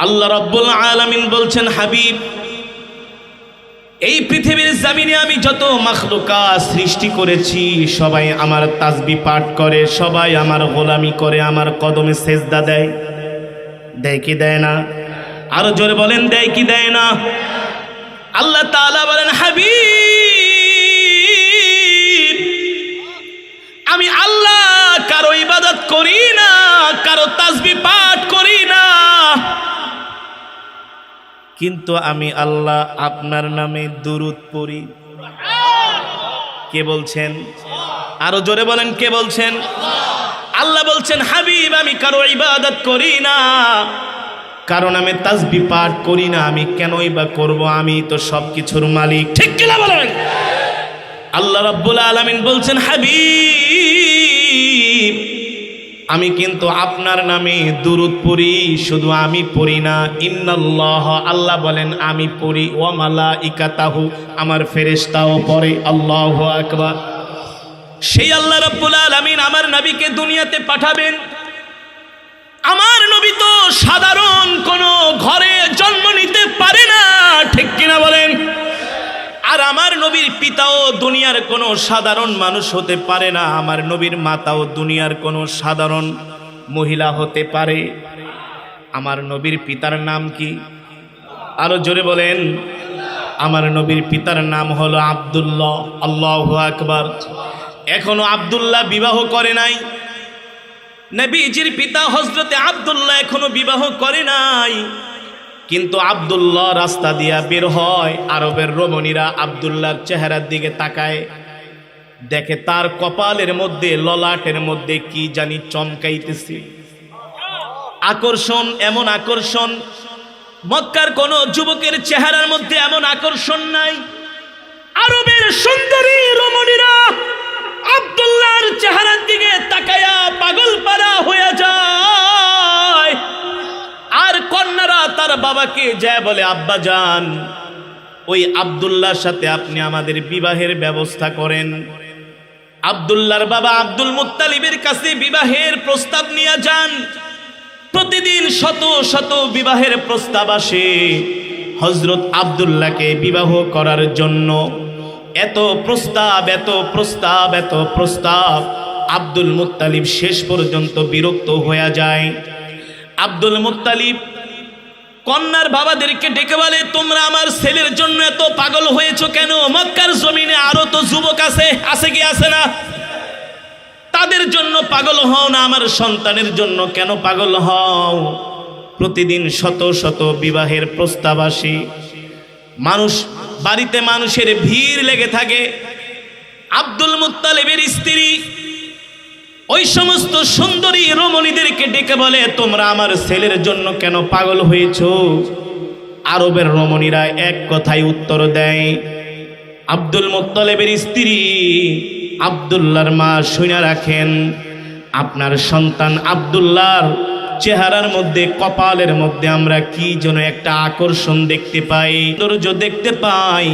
আল্লাহ রাব্বুল আলামিন বলছেন, হাবিব, এই পৃথিবীর জমিনে আমি যত মাখলুকাত সৃষ্টি করেছি সবাই আমার তাসবিহ পাঠ করে, সবাই আমার গোলামি করে, আমার কদমে সেজদা দেয়। দেয় কি দেয় না? আরো জোরে বলেন, দেয় কি দেয় না? আল্লাহ তাআলা বলেন, হাবিব, আমি আল্লাহ কারো ইবাদত করি না, কারো তাসবিহ পাঠ করি না, কিন্তু আমি আল্লাহ আপনার নামে দুরূদ পড়ি। কে বলছেন? আরো জোরে বলেন, কে বলছেন? আল্লাহ বলছেন, হাবিব, আমি কারো ইবাদত করি না, কারণ আমি তাসবিহ পাঠ করি না, আমি কেনই বা করব? আমি তো সবকিছুর মালিক। ঠিক কিনা বলেন? আল্লাহ রাব্বুল আলামিন বলছেন, হাবিব, আমি কিন্তু আপনার নামে দুরূদ পড়ি, শুধু আমি পড়ি না, ইন্নাল্লাহ, আল্লাহ বলেন আমি পড়ি, ওয়া মালাইকাতাহু, আমার ফেরেশতাও পড়ে। আল্লাহু আকবার। সেই আল্লাহ রাব্বুল আলামিন আমার নবীকে দুনিয়াতে পাঠাবেন। আমার নবী তো সাধারণ কোন ঘরে জন্ম নিতে পারে না, ঠিক কিনা বলেন? আর আমার নবীর পিতাও দুনিয়ার কোনো সাধারণ মানুষ হতে পারে না, আমার নবীর মাতাও দুনিয়ার কোনো সাধারণ মহিলা হতে পারে। আমার নবীর পিতার নাম কি? আরো জোরে বলেন। আমার নবীর পিতার নাম হলো আব্দুল্লাহ। আল্লাহু আকবার। এখনো আব্দুল্লাহ বিবাহ করে নাই। নবীজির পিতা হযরতে আব্দুল্লাহ এখনো বিবাহ করে নাই, কিন্তু আব্দুল্লাহ রাস্তা দিয়া বের হয়, আরবের রমণীরা আব্দুল্লাহর চেহারার দিকে তাকায়, দেখে তার কপালের মধ্যে, ললাটের মধ্যে কি জানি চমকাইতেছে। আকর্ষণ, এমন আকর্ষণ মক্কার কোন যুবকের চেহারার মধ্যে এমন আকর্ষণ নাই। আরবের সুন্দরী রমণীরা আব্দুল্লাহর চেহারার দিকে তাকায়া পাগল পারা হয়ে যায়। আর কন্যারা তার বাবাকে যায় বলে, আব্বা যান, ওই আব্দুল্লাহর সাথে আপনি আমাদের বিবাহের ব্যবস্থা করেন। আব্দুল্লাহর বাবা আব্দুল মুত্তালিবের কাছে বিবাহের প্রস্তাব নিয়ে যান। প্রতিদিন শত শত বিবাহের প্রস্তাব আসে হযরত আব্দুল্লাহকে বিবাহ করার জন্য। এত প্রস্তাব, এত প্রস্তাব, এত প্রস্তাব, আব্দুল মুত্তালিব শেষ পর্যন্ত বিরক্ত হয়ে যায়। আব্দুল মুত্তালিব কন্যার বাবাদেরকে ডেকে বলে, তোমরা আমার ছেলের জন্য এত পাগল হয়েছো কেন? মক্কার জমিনে আরো তো যুবক আছে, আছে কি আছে না? তাদের জন্য পাগল হও না, আমার সন্তানের জন্য কেন পাগল হও? প্রতিদিন শত শত বিবাহের প্রস্তাব আসে, মানুষ, বাড়িতে মানুষের ভিড় লেগে থাকে। আব্দুল মুত্তালিবের স্ত্রী ওই সমস্ত সুন্দরী রমণীদেরকে ডেকে বলে, তোমরা আমার ছেলের জন্য কেন পাগল হয়েছো? আরবের রমণীরা এক কথায় উত্তর দেয়। আব্দুল মুত্তালিবের স্ত্রী আব্দুল্লাহর মা শুনে রাখেন, আপনার সন্তান আব্দুল্লাহর চেহারার মধ্যে, কপালের মধ্যে আমরা কি যেন একটা আকর্ষণ দেখতে পাই, সৌন্দর্য দেখতে পাই।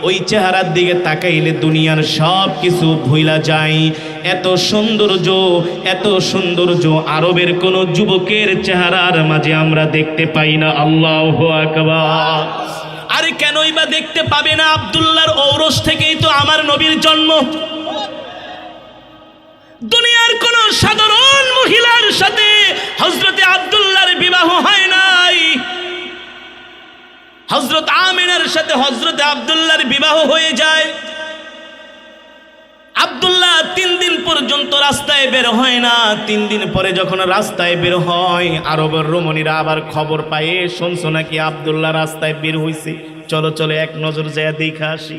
ওই চেহারার দিকে তাকাইলে দুনিয়ার সব কিছু ভুলা যায়। এত সৌন্দর্য, এত সৌন্দর্য আরবের কোন যুবকের চেহারার মাঝে আমরা দেখতে পাই না। আল্লাহু আকবার। আরে কেনই বা দেখতে পাবে না? আব্দুল্লাহর ঔরস থেকেই তো আমার নবীর জন্ম। দুনিয়ার কোন সাধারণ মহিলার সাথে হযরতে আব্দুল্লাহর বিবাহ হয় নাই। হযরত আমিনার সাথে হযরতে আব্দুল্লাহর বিবাহ হয়ে যায়। আব্দুল্লাহ 3 দিন পর্যন্ত রাস্তায় বের হয় না। 3 দিন পরে যখন রাস্তায় বের হয়, আরবের রমণীরা আবার খবর পায়, শুনছো নাকি আব্দুল্লাহ রাস্তায় বের হইছে, চলো চলো এক নজর যায় দেখা আসি।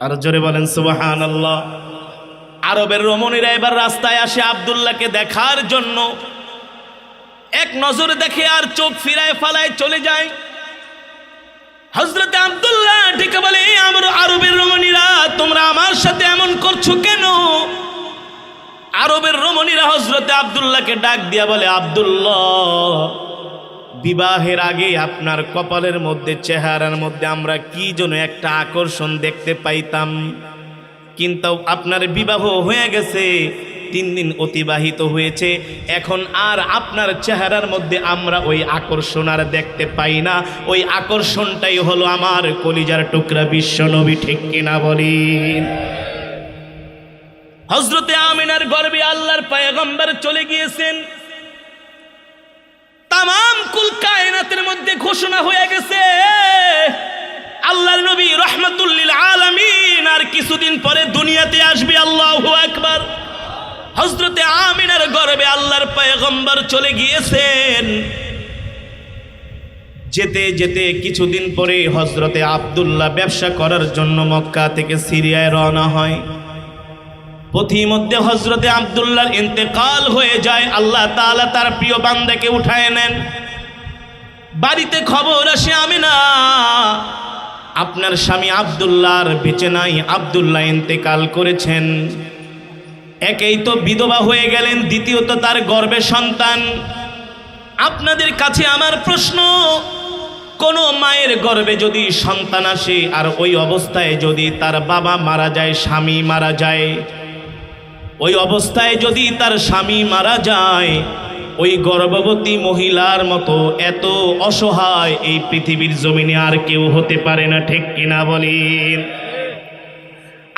আর জোরে বলেন সুবহানাল্লাহ। আরবের রমণীরা এবার রাস্তায় আসে আব্দুল্লাহকে দেখার জন্য। এক নজর দেখে আর চোখ ফিরায় ফালায় চলে যায়। হযরত আব্দুল্লাহ ডেকে বলে, আমার আরবের রমণীরা, তোমরা আমার সাথে এমন করছো কেন? আরবের রমণীরা হযরত আব্দুল্লাহকে ডাক দিয়া বলে, আব্দুল্লাহ, বিবাহের আগে আপনার কপালের মধ্যে, চেহারার মধ্যে আমরা কি যেন একটা আকর্ষণ দেখতে পাইতাম, কিন্তু আপনার বিবাহ হয়ে গেছে, 3 দিন অতিবাহিত হয়েছে, এখন আর আপনার চেহারার মধ্যে আমরা ওই আকর্ষণ আর দেখতে পাই না। ওই আকর্ষণটাই হলো আমার কলিজার টুকরা বিশ্বনবী, ঠিক কিনা বলেন? হযরতে আমিনার গর্ভে আল্লাহর পয়গম্বর চলে গিয়েছেন। তামাম কুল কায়নাতের মধ্যে ঘোষণা হয়ে গেছে আল্লাহর নবী রাহমাতুল লিল আলামিন আর কিছুদিন পরে দুনিয়াতে আসবে। আল্লাহু আকবার। হযরতে আমিনার গর্ভে আল্লাহর পয়গম্বর চলে গিয়েছেন। যেতে যেতে কিছুদিন পরে হযরতে আব্দুল্লাহ ব্যবসা করার জন্য মক্কা থেকে সিরিয়ায় রওনা হয়। পথিমধ্যে হযরতে আব্দুল্লাহর ইন্তেকাল হয়ে যায়। আল্লাহ তাআলা তার প্রিয় বান্দাকে উঠায় নেন। বাড়িতে খবর আসে, আমিনা আপনার স্বামী আব্দুল্লাহর বেঁচে নাই, আব্দুল্লাহ ইন্তেকাল করেছেন। একেই তো বিধবা হয়ে গেলেন, দ্বিতীয়ত তার গর্ভে সন্তান। আপনাদের কাছে আমার প্রশ্ন, কোন মায়ের গর্ভে যদি সন্তান আসে আর ওই অবস্থায় যদি তার বাবা মারা যায়, স্বামী মারা যায়, ওই অবস্থায় যদি তার স্বামী মারা যায়, ওই গর্ভবতী মহিলার মতো এত অসহায় এই পৃথিবীর জমিনে আর কেউ হতে পারে না, ঠিক কিনা বলেন?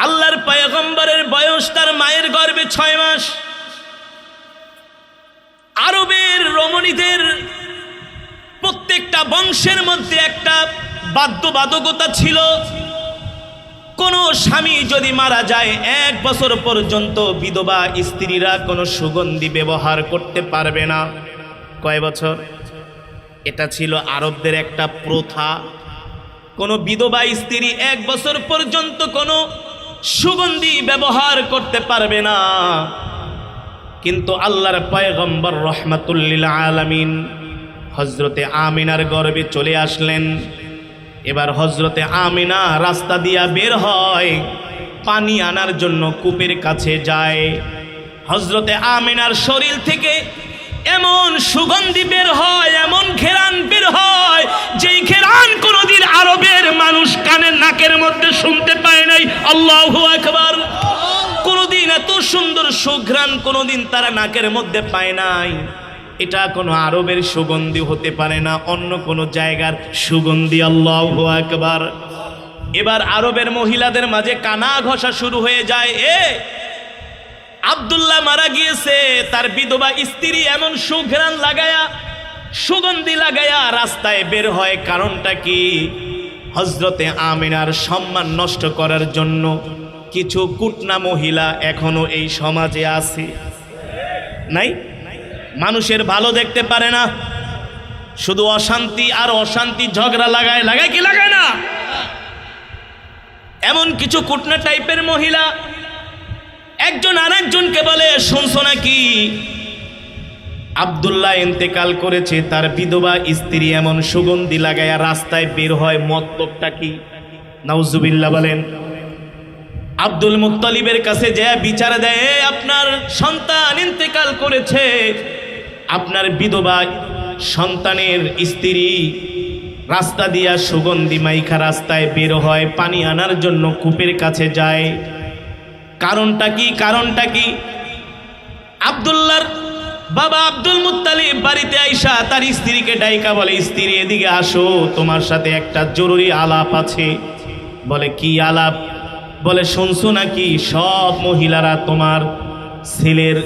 আল্লাহর পয়গম্বরের বয়স তার মায়ের গর্ভে 6 মাস। আরবের রমণীদের প্রত্যেকটা বংশের মধ্যে একটা বাধ্যবাধকতা ছিল, কোনো স্বামী যদি মারা যায় 1 বছর পর্যন্ত বিধবা স্ত্রীরা কোনো সুগন্ধি ব্যবহার করতে পারবে না। কয় বছর? এটা ছিল আরবদের একটা প্রথা। কোনো বিধবা স্ত্রী 1 বছর পর্যন্ত কোনো সুগন্ধি ব্যবহার করতে পারবে না। কিন্তু আল্লাহর পয়গম্বর রাহমাতুল লিল আলামিন হযরতে আমিনার গর্ভে চলে আসলেন। এবার হযরতে আমিনা রাস্তা দিয়া বের হয়, পানি আনার জন্য কূপের কাছে যায়। হযরতে আমিনার শরীর থেকে এমন সুগন্ধি বের হয়, এমন ঘেরান বের হয়, যেই ঘেরান কোনোদিন আরবের মানুষ কানের নাকের মধ্যে শুনতে পায় নাই। আল্লাহু আকবার। কোনোদিন এত সুন্দর সুঘ্রাণ কোনোদিন তারা নাকের মধ্যে পায় নাই। এটা কোনো আরবের সুগন্ধি হতে পারে না, অন্য কোনো জায়গার সুগন্ধি। আল্লাহু আকবার। এবার আরবের মহিলাদের মাঝে কানা ঘষা শুরু হয়ে যায়। আব্দুল্লাহ মারা গিয়েছে, তার বিধবা স্ত্রী এমন সুঘ্রাণ লাগায়া, সুগন্ধি লাগায়া রাস্তায় বের হয়। কারণটা কি? হযরতে আমিনার সম্মান নষ্ট করার জন্য কিছু কুটনা মহিলা এখনো এই সমাজে আছে, নাই? মানুষের ভালো দেখতে পারে না, শুধু অশান্তি আর অশান্তি, ঝগড়া লাগায়, লাগায় কি লাগায় না? এমন কিছু কুটনা টাইপের মহিলা একজন আরেকজনকে বলে, শুনছো নাকি আব্দুল্লাহ ইন্তেকাল করেছে, তার বিধবা স্ত্রী এমন সুগন্ধি লাগায়া রাস্তায় বের হয়। মতলবটা কি? নাউজুবিল্লাহ বলেন। আব্দুল মুত্তালিবের কাছে যে বিচার দেয়, আপনার সন্তান ইন্তেকাল করেছে, আপনার বিধবা সন্তানের স্ত্রী রাস্তা দিয়া সুগন্ধি মাইখা রাস্তায় বের হয়, পানি আনার জন্য কূপের কাছে যায়। কারণটা কি? কারণটা কি? আব্দুল্লাহর বাবা আব্দুল মুত্তালিব বাড়িতে আইসা তার স্ত্রীকে ডাইকা বলে, স্ত্রী এদিকে আসো, তোমার সাথে একটা জরুরি আলাপ আছে। বলে, কি আলাপ? বলে, শুনছো নাকি সব মহিলারা তোমার ছেলের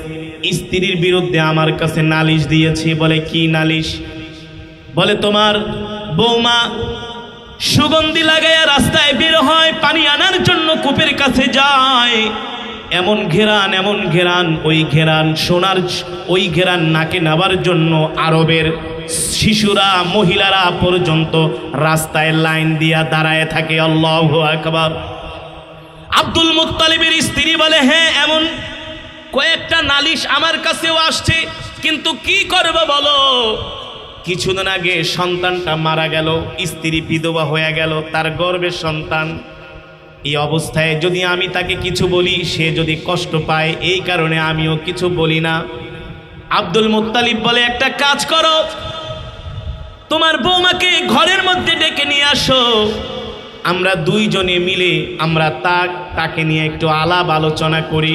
স্ত্রীর বিরুদ্ধে আমার কাছে নালিশ দিয়েছে। বলে, কি নালিশ? বলে, তোমার বৌমা সুগন্ধি লাগাইয়া রাস্তায় বের হয়, পানি আনার জন্য কূপের কাছে যায়, এমন ঘেরান, এমন ঘেরান, ওই ঘেরান সোনার, ওই ঘেরান নাকে নেবার জন্য আরবের শিশুরা, মহিলারা পর্যন্ত রাস্তায় লাইন দিয়া দাঁড়ায় থাকে। আল্লাহু আকবার। আব্দুল মুত্তালিবের স্ত্রী বলে, হ্যাঁ, এমন কয়েকটা নালিশ আমার কাছেও আসছে, কিন্তু কি করবে বলো? কিছুদিন আগে সন্তানটা মারা গেল, স্ত্রী বিধবা হয়ে গেল, তার গর্ভের সন্তান। এই অবস্থায় যদি আমি তাকে কিছু বলি, সে যদি কষ্ট পায়, এই কারণে আমিও কিছু বলি না। আব্দুল মুত্তালিব বলে, একটা কাজ করো, তোমার বৌমাকে ঘরের মধ্যে ডেকে নিয়ে আসো, আমরা দুইজনে মিলে আমরা তাকে নিয়ে একটু আলাপ আলোচনা করি।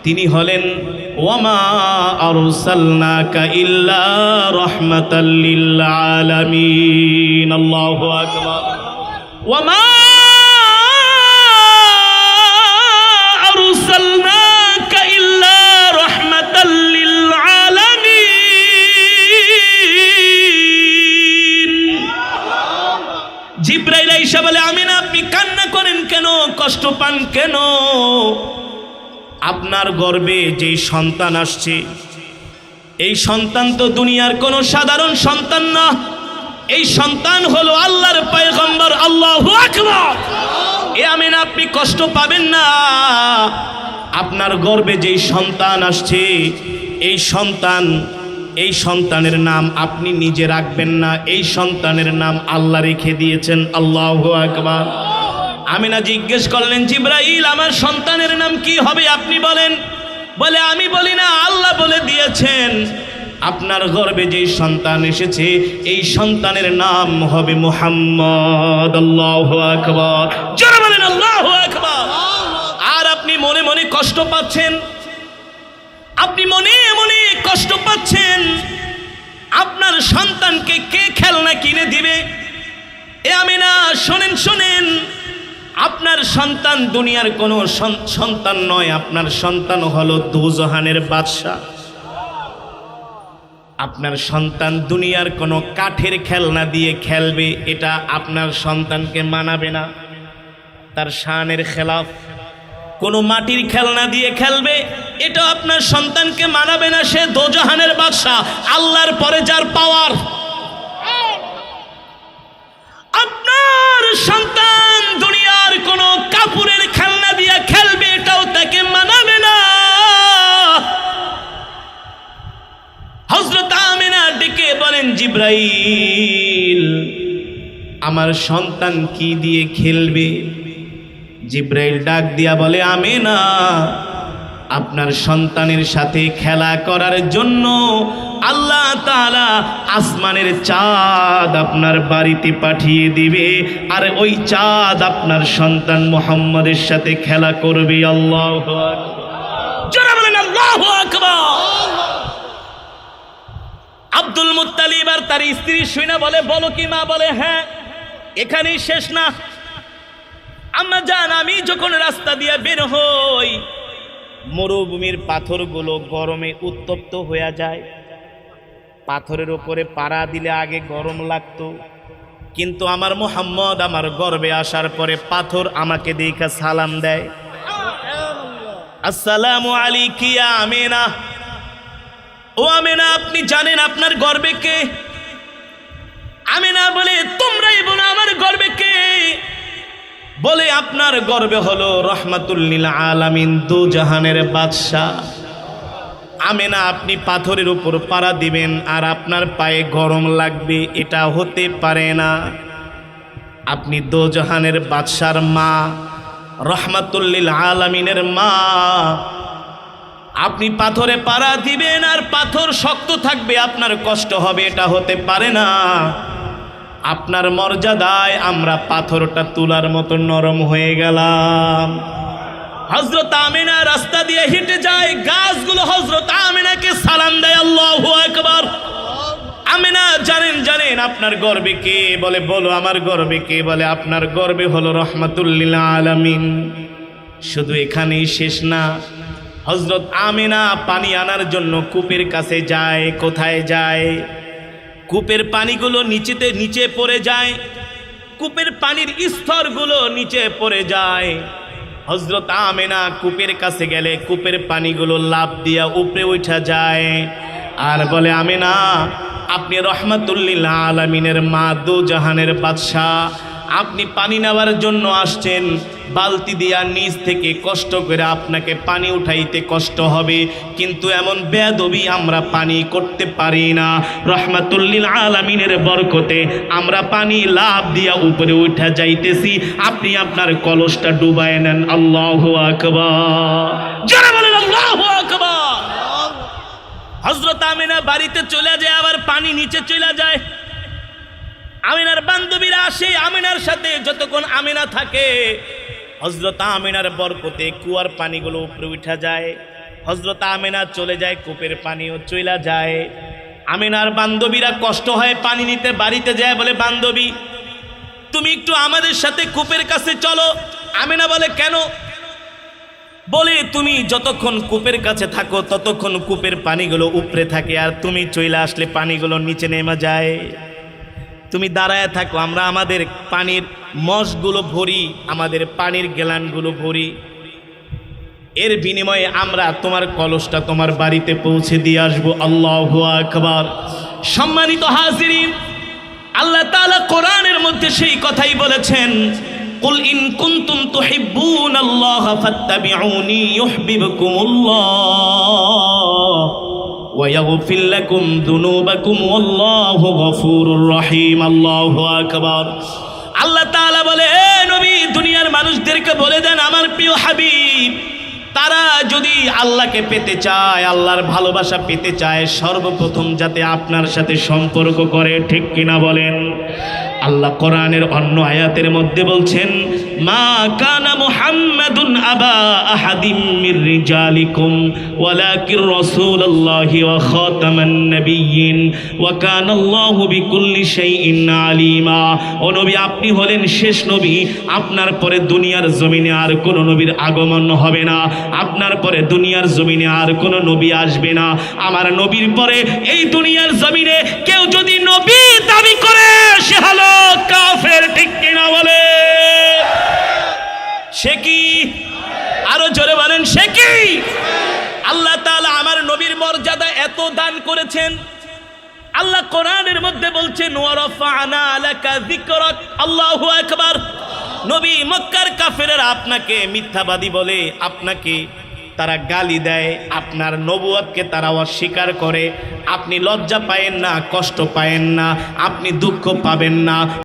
তিনি হলেন ওয়ামা আরসালনাকা ইল্লা রাহমাতাল লিল আলামিন। আল্লাহু আকবার। ওয়ামা আরসালনাকা ইল্লা রাহমাতাল লিল আলামিন। জিবরাইল আইসা বলে, আমিনা আপনি কান্না করেন কেন, কষ্ট পান কেন? আপনার গর্ভে যেই সন্তান আসছে, এই সন্তান তো দুনিয়ার কোনো সাধারণ সন্তান না। এই সন্তান হলো আল্লাহর পয়গম্বর। আল্লাহু আকবার। এ আমিনা আপনি কষ্ট পাবেন না। আপনার গর্ভে যেই সন্তান আসছে, এই সন্তানের নাম আপনি নিজে রাখবেন না, এই সন্তানের নাম আল্লাহ রেখে দিয়েছেন। আল্লাহু আকবার। আমিনা জিজ্ঞেস করলেন, জিবরাইল আমার সন্তানের নাম কি হবে আপনি বলেন। বলে, আমি বলি না, আল্লাহ বলে দিয়েছেন। আপনার গর্ভে যেই সন্তান এসেছে, এই সন্তানের নাম হবে মুহাম্মদ। আল্লাহু আকবার। জোরে বলেন আল্লাহু আকবার। আর আপনি মনে মনে কষ্ট পাচ্ছেন, আপনি মনে মনে কষ্ট পাচ্ছেন, আপনার সন্তানকে কে খেলনা কিনে দিবে? এ আমিনা শোনেন, শোনেন, আপনার সন্তান দুনিয়ার কোনো সন্তান নয়, আপনার সন্তান হলো দুজাহানের বাদশা। আপনার সন্তান দুনিয়ার কোনো কাঠের খেলনা দিয়ে খেলবে, এটা আপনার সন্তানকে মানাবে না, তার শানের খেলাফ। কোনো মাটির খেলনা দিয়ে খেলবে, এটা আপনার সন্তানকে মানাবে না, সে দোজাহানের বাদশা, আল্লাহর পরে যার পাওয়ার। আপনার সন্তান দুনিয়ার কোনো কাপড়ের খেলনা দিয়ে খেলবে, এটাও তাকে মানাবে না। হযরত আমিনা ডেকে বলেন, জিবরাইল আমার সন্তান কি দিয়ে খেলবে? জিবরাইল ডাক দিয়া বলে, আমিনা আপনার সন্তানের সাথে খেলা করার জন্য আল্লাহ তাআলা আসমানের চাঁদ আপনার বাড়িতে পাঠিয়ে দিবে, আর ওই চাঁদ আপনার সন্তান মুহাম্মদের সাথে খেলা করবে। আল্লাহু আকবার। জোরে বলেন আল্লাহু আকবার। আব্দুল মুত্তালিব আর তার স্ত্রী শুনে বলে, বলো কি মা? বলে, হ্যাঁ, এখানেই শেষ না। আম্মা জান, আমি যখন রাস্তা দিয়ে বের হই, মরুভূমির পাথরগুলো গরমে উত্তপ্ত হয়ে যায়। পাথরের উপরে পাড়া দিলে আগে গরম লাগতো, কিন্তু আমার মুহাম্মদ আমার গর্ভে আসার পরে পাথর আমাকে দেখা সালাম দেয়, আসসালামু আলাইকি ইয়া আমিনা। ও আমিনা, আপনি জানেন আপনার গর্ভে কে? আমিনা বলে, তোমরাই বলো আমার গর্ভে কে? বলে, আপনার গর্ভে হলো রহমাতুল লিল আলামিন, দুজাহানের বাদশা। আমিনা, আপনি পাথরের উপর পাড়া দিবেন আর আপনার পায়ে গরম লাগবে, এটা হতে পারে না। আপনি দুজাহানের বাদশার মা, রহমাতুল লিল আলামিনের মা, আপনি পাথরে পাড়া দিবেন আর পাথর শক্ত থাকবে, আপনার কষ্ট হবে, এটা হতে পারে না। আপনার মর্যাদায় আমরা পাথরটা তুলার মতো নরম হয়ে গেলাম। হযরত আমিনা রাস্তা দিয়ে হেঁটে যায়, গাছগুলো হযরত আমিনাকে সালাম দেয়। আল্লাহু আকবার। আমিনা জানেন, জানেন আপনার গর্বে কে? বলে, বলো আমার গর্বে কে? বলে, আপনার গর্বে হলো রহমাতুল লিল আলামিন। শুধু এখানেই শেষ না, হযরত আমিনা পানি আনার জন্য কূপের কাছে যায়। কোথায় যায়? কূপের পানিগুলো নিচে পড়ে যায়, কূপের পানির স্তরগুলো নিচে পড়ে যায়। হযরত আমিনা কূপের কাছে গেলে কূপের পানিগুলো লাফ দিয়া উপরে উঠা যায়, আর বলে, আমিনা আপনি রহমাতুল লিল আলামিনের মা, দুজাহানের বাদশা, আপনি পানি নেওয়ার জন্য আসছেন, বালতি দিয়া নিচ থেকে কষ্ট করে আপনাকে পানি উঠাইতে কষ্ট হবে, কিন্তু এমন বেয়াদবি আমরা পানি করতে পারি না। রহমাতুল লিল আলামিনের বরকতে আমরা পানি লাভ দিয়া উপরে উঠা যাইতেছি, আপনি আপনার কলসটা ডুবায় নেন। আল্লাহু আকবার। যারা বলেন আল্লাহু আকবার। হযরত আমিনা বাড়িতে চলে যায়, আবার পানি নিচে চলে যায়। আমিনার বান্ধবীরা আসে, আমিনার সাথে যতক্ষণ আমিনা থাকে, হযরত আমিনার বরকতে কুয়ার পানিগুলো উপরে উঠা যায়। হযরত আমেনা চলে যায়, কূপের পানিও চইলা যায়। আমেনার বান্ধবীরা কষ্ট হয় পানি নিতে, বাড়িতে যায় বলে, বান্ধবী তুমি একটু আমাদের সাথে কূপের কাছে চলো। আমেনা বলে, কেন? বলে, তুমি যতক্ষণ কূপের কাছে থাকো ততক্ষণ কূপের পানিগুলো উপরে থাকে, আর তুমি চইলা আসলে পানিগুলো নিচে নেমে যায়। তুমি দাঁড়ায় থাকো, আমরা আমাদের পানির মশগুলো ভরি, আমাদের পানির গ্যালানগুলো ভরি, এর বিনিময়ে আমরা তোমার কলসটা তোমার বাড়িতে পৌঁছে দিয়ে আসবো। আল্লাহু আকবার। সম্মানিত হাজিরিন, আল্লাহ তাআলা কোরআনের মধ্যে সেই কথাই বলেছেন, কুল ইন কুনতুম তুহিব্বুনাল্লাহা ফাত্তাবিউনি ইউহিব্বুকুমুল্লাহ ওয়া ইয়াগফির লাকুম যুনুবাকুম ওয়াল্লাহু গফুরুর রহিম। আল্লাহু আকবার। আল্লাহ তাআলা বলে, এ নবী, দুনিয়ার মানুষদেরকে বলে দেন, আমার প্রিয় হাবিব, তারা যদি আল্লাহকে পেতে চায়, আল্লাহর ভালোবাসা পেতে চায়, সর্বপ্রথম যাতে আপনার সাথে সম্পর্ক করে। ঠিক কিনা বলেন? আল্লাহ কোরআনের অন্য আয়াতের মধ্যে বলছেন, মা কানা মুহাম্মাদুন আবা আহাদিম মির রিজালিকুম ওয়ালাকির রাসূলুল্লাহি ওয়া খাতামান নাবিয়্যিন ওয়া কানাল্লাহু বিকুল্লি শাইইন আলিমা। ও নবী, আপনি হলেন শেষ নবী, আপনার পরে দুনিয়ার জমিনে আর কোন নবীর আগমন হবে না, আপনার পরে দুনিয়ার জমিনে আর কোন নবী আসবে না। আমার নবীর পরে এই দুনিয়ার জমিনে কেউ যদি নবী দাবি করে, সে হলো কাফের। ঠিক কিনা বলে? সে কি? আরো জোরে বলেন, সে কি? আল্লাহ তাআলা আমার নবীর মর্যাদা এত দান করেছেন। আল্লাহ কোরআনের মধ্যে বলছেন, ওয়া রাফা'না লাকা যিকরাক। আল্লাহু আকবার। নবী, মক্কার কাফেররা আপনাকে মিথ্যাবাদী বলে, আপনাকে তারা গালি দেয়, আপনার নবুয়তকে তারা অস্বীকার করে। আপনি লজ্জা পায়েন না, কষ্ট পায়েন না, আপনি দুঃখ পাবেন না।